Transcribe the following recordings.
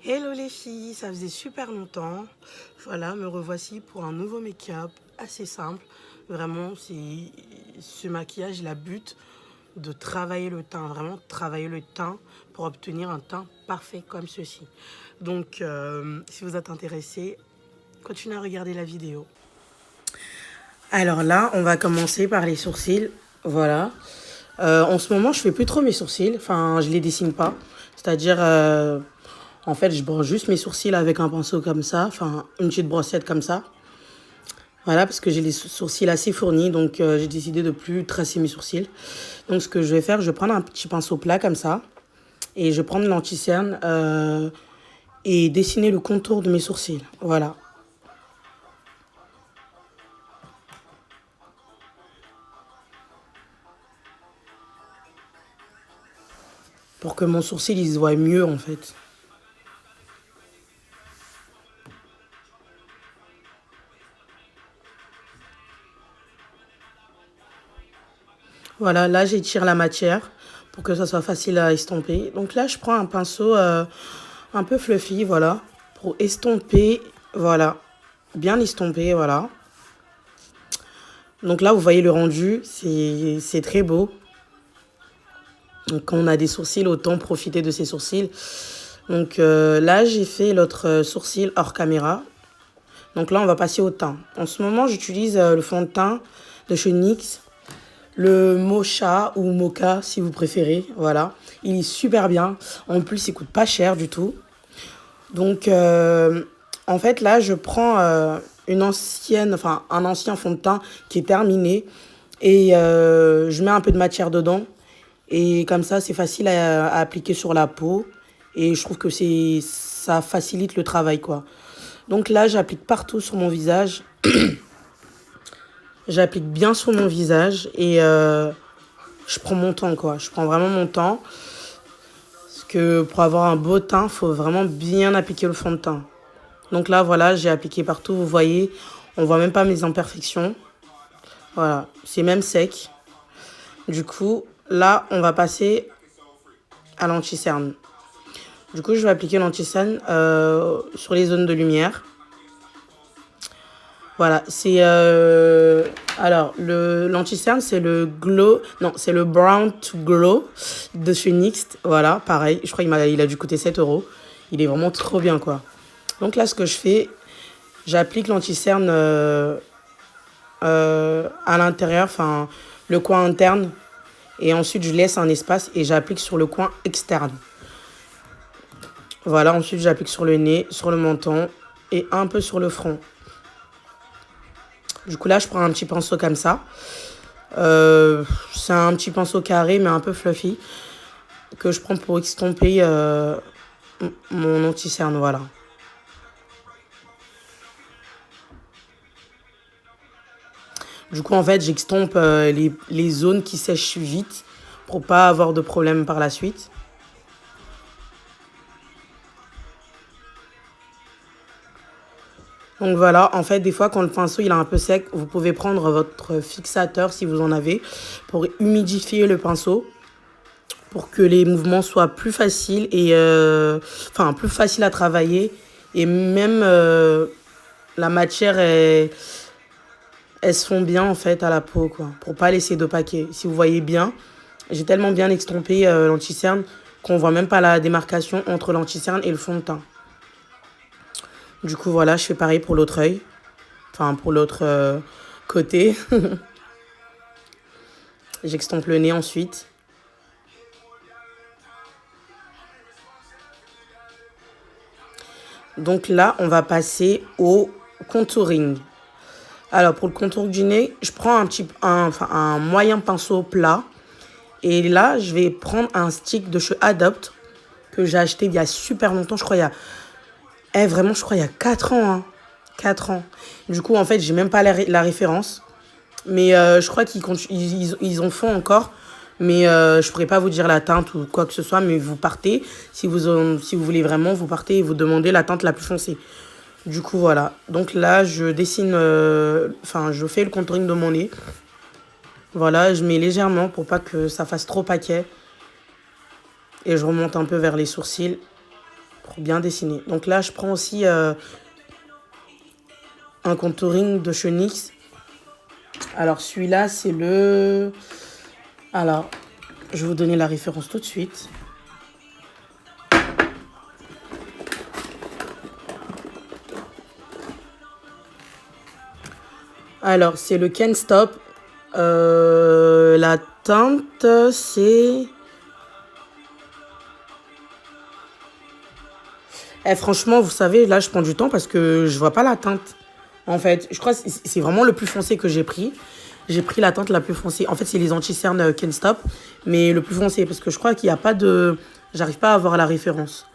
Hello les filles, ça faisait super longtemps. Voilà, me revoici pour un nouveau make-up assez simple. Vraiment, c'est ce maquillage, la but de travailler le teint, vraiment travailler le teint pour obtenir un teint parfait comme ceci. Donc, si vous êtes intéressé, continuez à regarder la vidéo. Alors là, on va commencer par les sourcils. Voilà. En ce moment, je fais plus trop mes sourcils. Enfin, je les dessine pas. C'est-à-dire, en fait, je brosse juste mes sourcils avec un pinceau comme ça. Enfin, une petite brossette comme ça. Voilà, parce que j'ai les sourcils assez fournis. Donc, j'ai décidé de plus tracer mes sourcils. Donc, ce que je vais faire, je vais prendre un petit pinceau plat comme ça. Et je vais prendre l'anti-cerne et dessiner le contour de mes sourcils. Voilà. Pour que mon sourcil, il se voit mieux, en fait. Voilà, là j'étire la matière pour que ça soit facile à estomper. Donc là je prends un pinceau un peu fluffy, voilà, pour estomper, voilà, bien estomper, voilà. Donc là vous voyez le rendu, c'est très beau. Donc quand on a des sourcils, autant profiter de ces sourcils. Donc là j'ai fait l'autre sourcil hors caméra. Donc là on va passer au teint. En ce moment j'utilise le fond de teint de chez NYX. Le Mocha ou Mocha si vous préférez, voilà. Il est super bien. En plus, il coûte pas cher du tout. Donc, en fait, là, je prends un ancien fond de teint qui est terminé et je mets un peu de matière dedans. Et comme ça, c'est facile à appliquer sur la peau. Et je trouve que ça facilite le travail, quoi. Donc là, j'applique partout sur mon visage. J'applique bien sur mon visage et je prends mon temps, quoi. Je prends vraiment mon temps. Parce que pour avoir un beau teint, il faut vraiment bien appliquer le fond de teint. Donc là, voilà, j'ai appliqué partout. Vous voyez, on voit même pas mes imperfections. Voilà, c'est même sec. Du coup, là, on va passer à l'anti-cerne. Du coup, je vais appliquer l'anti-cerne sur les zones de lumière. Voilà, c'est... alors, l'anti-cerne, c'est le glow... Non, c'est le Brown to Glow de chez NYX. Voilà, pareil. Je crois qu'il a dû coûter 7 euros. Il est vraiment trop bien, quoi. Donc là, ce que je fais, j'applique l'anti-cerne à l'intérieur, enfin, le coin interne. Et ensuite, je laisse un espace et j'applique sur le coin externe. Voilà, ensuite, j'applique sur le nez, sur le menton et un peu sur le front. Du coup, là, je prends un petit pinceau comme ça. C'est un petit pinceau carré, mais un peu fluffy, que je prends pour estomper mon anti-cerne, voilà. Du coup, en fait, j'extompe les zones qui sèchent vite pour pas avoir de problème par la suite. Donc voilà, en fait, des fois, quand le pinceau il est un peu sec, vous pouvez prendre votre fixateur, si vous en avez, pour humidifier le pinceau, pour que les mouvements soient plus faciles et plus faciles à travailler. Et même la matière, elle se fond bien, en fait, à la peau, quoi, pour pas laisser d'opaquer. Si vous voyez bien, j'ai tellement bien estompé l'anti-cerne qu'on voit même pas la démarcation entre l'anti-cerne et le fond de teint. Du coup, voilà, je fais pareil pour l'autre œil. Enfin, pour l'autre côté. J'extompe le nez ensuite. Donc là, on va passer au contouring. Alors, pour le contour du nez, je prends un moyen pinceau plat. Et là, je vais prendre un stick de chez Adopt que j'ai acheté il y a super longtemps. Je crois il y a... vraiment, je crois il y a 4 ans. Hein. 4 ans. Du coup, en fait, j'ai même pas la référence. Mais je crois qu'ils en font encore. Mais je ne pourrais pas vous dire la teinte ou quoi que ce soit. Mais vous partez. Si vous voulez vraiment, vous partez et vous demandez la teinte la plus foncée. Du coup, voilà. Donc là, je dessine... je fais le contouring de mon nez. Voilà, je mets légèrement pour pas que ça fasse trop paquet. Et je remonte un peu vers les sourcils pour bien dessiner. Donc là, je prends aussi un contouring de chez NYX. Alors celui-là, c'est le... Alors, je vais vous donner la référence tout de suite. Alors, c'est le Can't Stop. La teinte, c'est... franchement, vous savez, là, je prends du temps parce que je vois pas la teinte. En fait, je crois que c'est vraiment le plus foncé que j'ai pris. J'ai pris la teinte la plus foncée. En fait, c'est les anti-cernes Can't Stop, mais le plus foncé parce que je crois qu'il n'y a pas de... J'arrive pas à avoir la référence.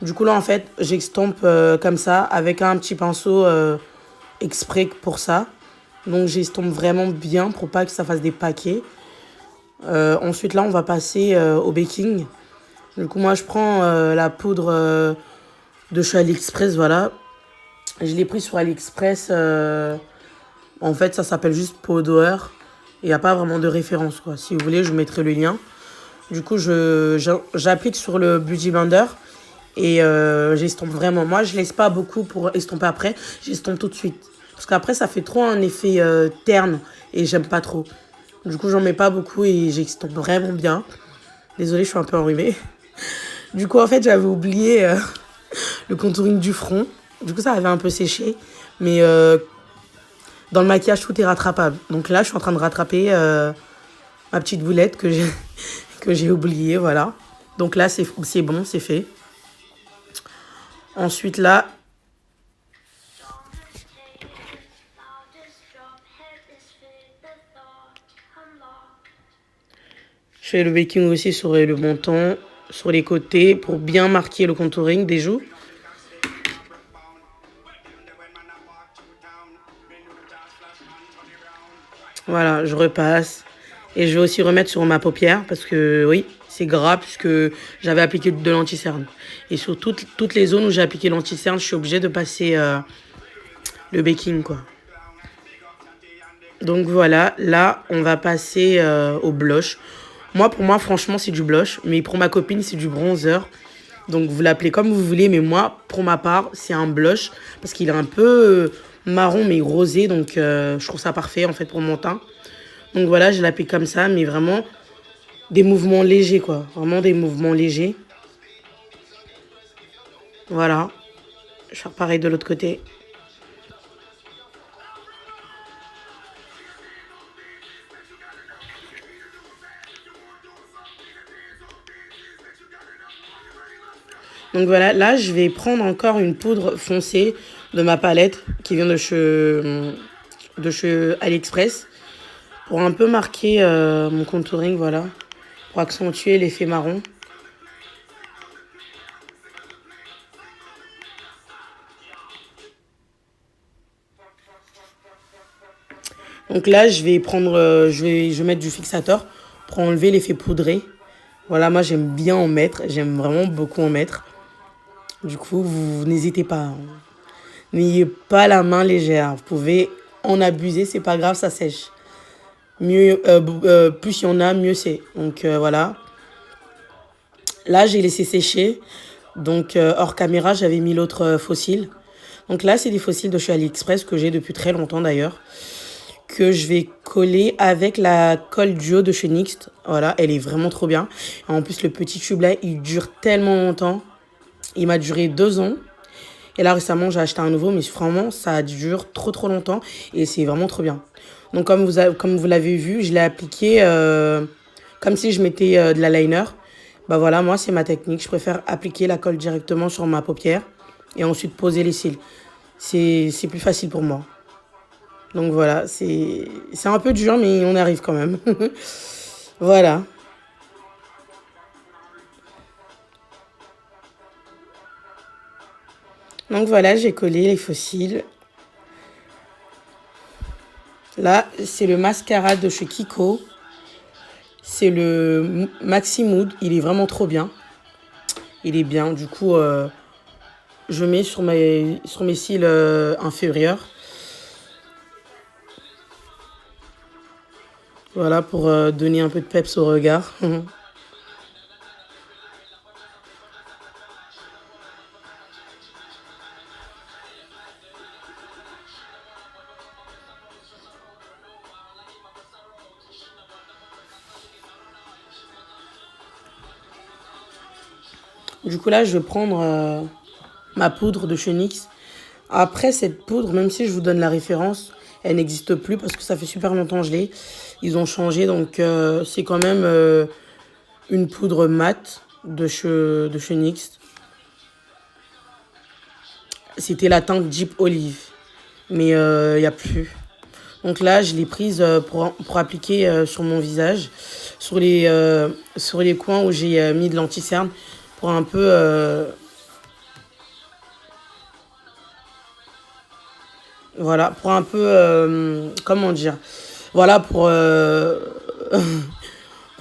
Du coup, là, en fait, j'estompe comme ça avec un petit pinceau exprès pour ça. Donc, j'estompe vraiment bien pour pas que ça fasse des paquets. Ensuite, là, on va passer au baking. Du coup, moi, je prends la poudre de chez AliExpress, voilà. Je l'ai pris sur AliExpress. En fait, ça s'appelle juste Powder. Il n'y a pas vraiment de référence, quoi. Si vous voulez, je vous mettrai le lien. Du coup, j'applique sur le Beauty Blender et j'estompe vraiment. Moi, je laisse pas beaucoup pour estomper après. J'estompe tout de suite. Parce qu'après, ça fait trop un effet terne et j'aime pas trop. Du coup, j'en mets pas beaucoup et j'estompe vraiment bien. Désolée, je suis un peu enrhumée. Du coup, en fait, j'avais oublié le contouring du front. Du coup, ça avait un peu séché. Mais dans le maquillage, tout est rattrapable. Donc là, je suis en train de rattraper ma petite boulette que j'ai oubliée, voilà. Donc là, c'est bon, c'est fait. Ensuite, là, je fais le baking aussi sur le menton, sur les côtés, pour bien marquer le contouring des joues. Voilà, je repasse. Et je vais aussi remettre sur ma paupière, parce que oui, c'est gras, puisque j'avais appliqué de l'anti-cerne. Et sur toutes les zones où j'ai appliqué l'anti-cerne, je suis obligée de passer le baking, quoi. Donc voilà, là, on va passer au blush. Moi, pour moi, franchement, c'est du blush. Mais pour ma copine, c'est du bronzer. Donc vous l'appelez comme vous voulez. Mais moi, pour ma part, c'est un blush. Parce qu'il est un peu marron, mais rosé. Donc je trouve ça parfait, en fait, pour mon teint. Donc voilà, je l'applique comme ça. Mais vraiment, des mouvements légers, quoi. Vraiment des mouvements légers. Voilà. Je vais faire pareil de l'autre côté. Donc voilà, là, je vais prendre encore une poudre foncée de ma palette qui vient de chez AliExpress pour un peu marquer mon contouring, voilà, pour accentuer l'effet marron. Donc là, je vais prendre, je vais mettre du fixateur pour enlever l'effet poudré. Voilà, moi, j'aime bien en mettre, j'aime vraiment beaucoup en mettre. Du coup, vous n'hésitez pas, hein. N'ayez pas la main légère. Vous pouvez en abuser, c'est pas grave, ça sèche. Mieux, plus il y en a, mieux c'est. Donc voilà. Là, j'ai laissé sécher. Donc hors caméra, j'avais mis l'autre fossile. Donc là, c'est des fossiles de chez AliExpress que j'ai depuis très longtemps d'ailleurs. Que je vais coller avec la colle duo de chez NYX. Voilà, elle est vraiment trop bien. Et en plus, le petit tube là, il dure tellement longtemps. Il m'a duré 2 ans. Et là, récemment, j'ai acheté un nouveau, mais vraiment, ça dure trop longtemps. Et c'est vraiment trop bien. Donc, comme vous l'avez vu, je l'ai appliqué comme si je mettais de l'eyeliner. Bah voilà, moi, c'est ma technique. Je préfère appliquer la colle directement sur ma paupière et ensuite poser les cils. C'est plus facile pour moi. Donc voilà, c'est un peu dur, mais on arrive quand même. Voilà. Donc voilà, j'ai collé les fossiles. Là, c'est le mascara de chez Kiko. C'est le Maxi Mood. Il est vraiment trop bien. Il est bien. Du coup, je mets sur mes cils inférieurs. Voilà, pour donner un peu de peps au regard. Du coup, là, je vais prendre ma poudre de chez NYX. Après, cette poudre, même si je vous donne la référence, elle n'existe plus parce que ça fait super longtemps que je l'ai. Ils ont changé, donc c'est quand même une poudre mate de chez NYX. C'était la teinte Deep Olive, mais il n'y a plus. Donc là, je l'ai prise pour appliquer sur mon visage, sur les coins où j'ai mis de l'anti-cerne, pour un peu... voilà, pour un peu... comment dire? Voilà, pour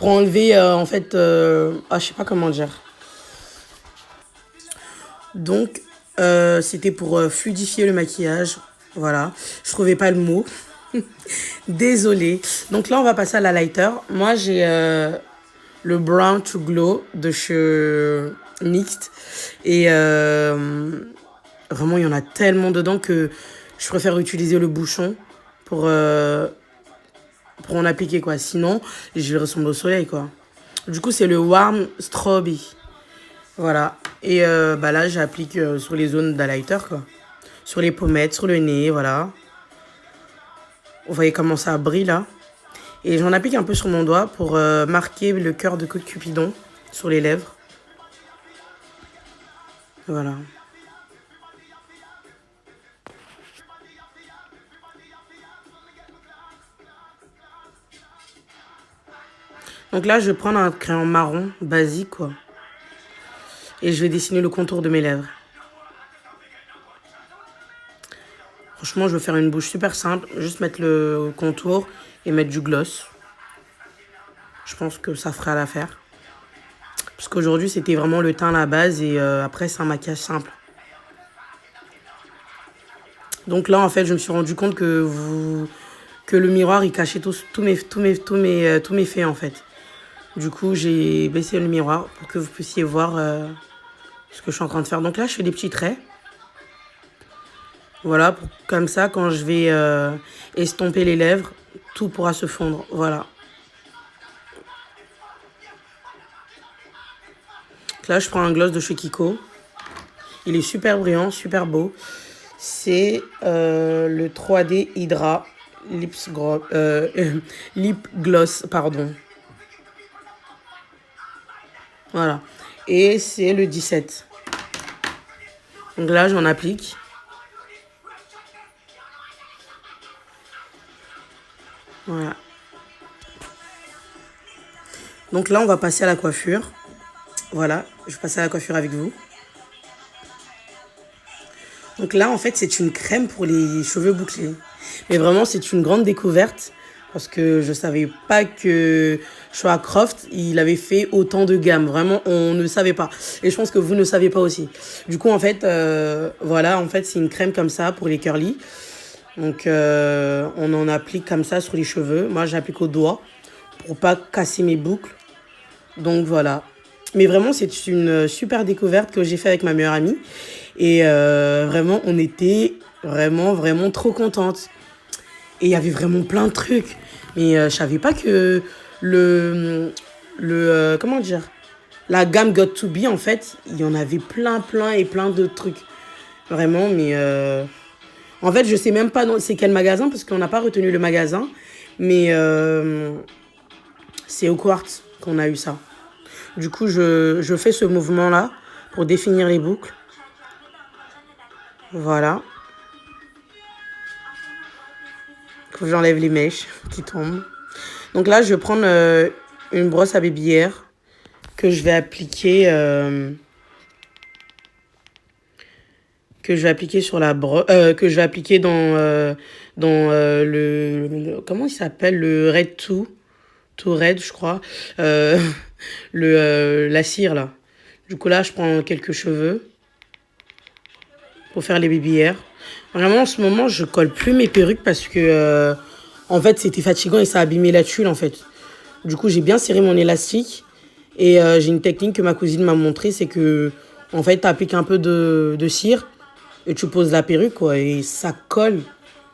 enlever, en fait... je sais pas comment dire. Donc, c'était pour fluidifier le maquillage. Voilà, je trouvais pas le mot. Désolée. Donc là, on va passer à la lighter. Moi, j'ai le Brown to Glow de chez NYX. Et vraiment, il y en a tellement dedans que je préfère utiliser le bouchon pour, pour en appliquer, quoi. Sinon, je vais ressembler au soleil, quoi. Du coup, c'est le Warm Strawberry. Voilà. Et bah là, j'applique sur les zones d'highlighter, quoi. Sur les pommettes, sur le nez, voilà. Vous voyez comment ça brille, là. Et j'en applique un peu sur mon doigt pour marquer le cœur de Cupidon sur les lèvres. Voilà. Donc là, je vais prendre un crayon marron basique, quoi. Et je vais dessiner le contour de mes lèvres. Franchement, je vais faire une bouche super simple. Juste mettre le contour et mettre du gloss. Je pense que ça fera l'affaire. Parce qu'aujourd'hui, c'était vraiment le teint à la base. Et après, c'est un maquillage simple. Donc là, en fait, je me suis rendu compte que le miroir, il cachait tous mes faits, en fait. Du coup, j'ai baissé le miroir pour que vous puissiez voir ce que je suis en train de faire. Donc là, je fais des petits traits. Voilà, comme ça, quand je vais estomper les lèvres, tout pourra se fondre. Voilà. Donc là, je prends un gloss de chez Kiko. Il est super brillant, super beau. C'est le 3D Hydra Lip Gloss, pardon. Voilà. Et c'est le 17. Donc là, j'en applique. Voilà. Donc là, on va passer à la coiffure. Voilà, je vais passer à la coiffure avec vous. Donc là, en fait, c'est une crème pour les cheveux bouclés. Mais vraiment, c'est une grande découverte. Parce que je ne savais pas que Schwarzkopf, il avait fait autant de gammes. Vraiment, on ne savait pas. Et je pense que vous ne savez pas aussi. Du coup, en fait, voilà, en fait, c'est une crème comme ça pour les curly. Donc, on en applique comme ça sur les cheveux. Moi, j'applique au doigt pour pas casser mes boucles. Donc, voilà. Mais vraiment, c'est une super découverte que j'ai fait avec ma meilleure amie. Et vraiment, on était vraiment trop contentes. Et il y avait vraiment plein de trucs. Mais je savais pas que comment dire, la gamme Got To Be, en fait, il y en avait plein de trucs. Vraiment, mais en fait, je sais même pas c'est quel magasin parce qu'on n'a pas retenu le magasin. Mais c'est au Quartz qu'on a eu ça. Du coup, je fais ce mouvement-là pour définir les boucles. Voilà. Faut que j'enlève les mèches qui tombent. Donc là, je vais prendre une brosse à babylière que je vais appliquer sur la brosse que je vais appliquer dans comment il s'appelle, le Red to Red, je crois, la cire là. Du coup là, je prends quelques cheveux pour faire les babylières. Vraiment, en ce moment, je colle plus mes perruques parce que en fait, c'était fatigant et ça abîmait la tuile en fait. Du coup, j'ai bien serré mon élastique et j'ai une technique que ma cousine m'a montrée, c'est que en fait, tu appliques un peu de cire et tu poses la perruque, quoi, et ça colle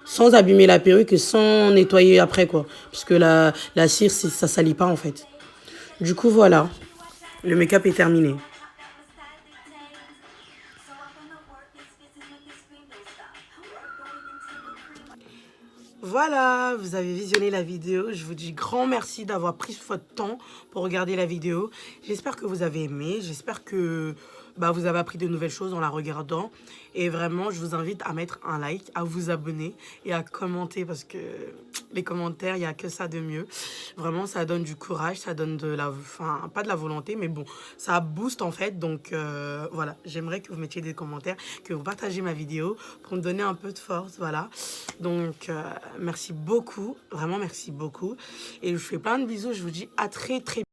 sans abîmer la perruque et sans nettoyer après, quoi. Parce que la cire, ça salit pas, en fait. Du coup, voilà. Le make-up est terminé. Voilà, vous avez visionné la vidéo. Je vous dis grand merci d'avoir pris votre temps pour regarder la vidéo. J'espère que vous avez aimé. J'espère que vous avez appris de nouvelles choses en la regardant. Et vraiment, je vous invite à mettre un like, à vous abonner et à commenter parce que les commentaires, il n'y a que ça de mieux. Vraiment, ça donne du courage, ça donne de la... Enfin, pas de la volonté, mais bon, ça booste en fait. Donc voilà, j'aimerais que vous mettiez des commentaires, que vous partagez ma vidéo pour me donner un peu de force, voilà. Donc, merci beaucoup, vraiment merci beaucoup. Et je vous fais plein de bisous, je vous dis à très très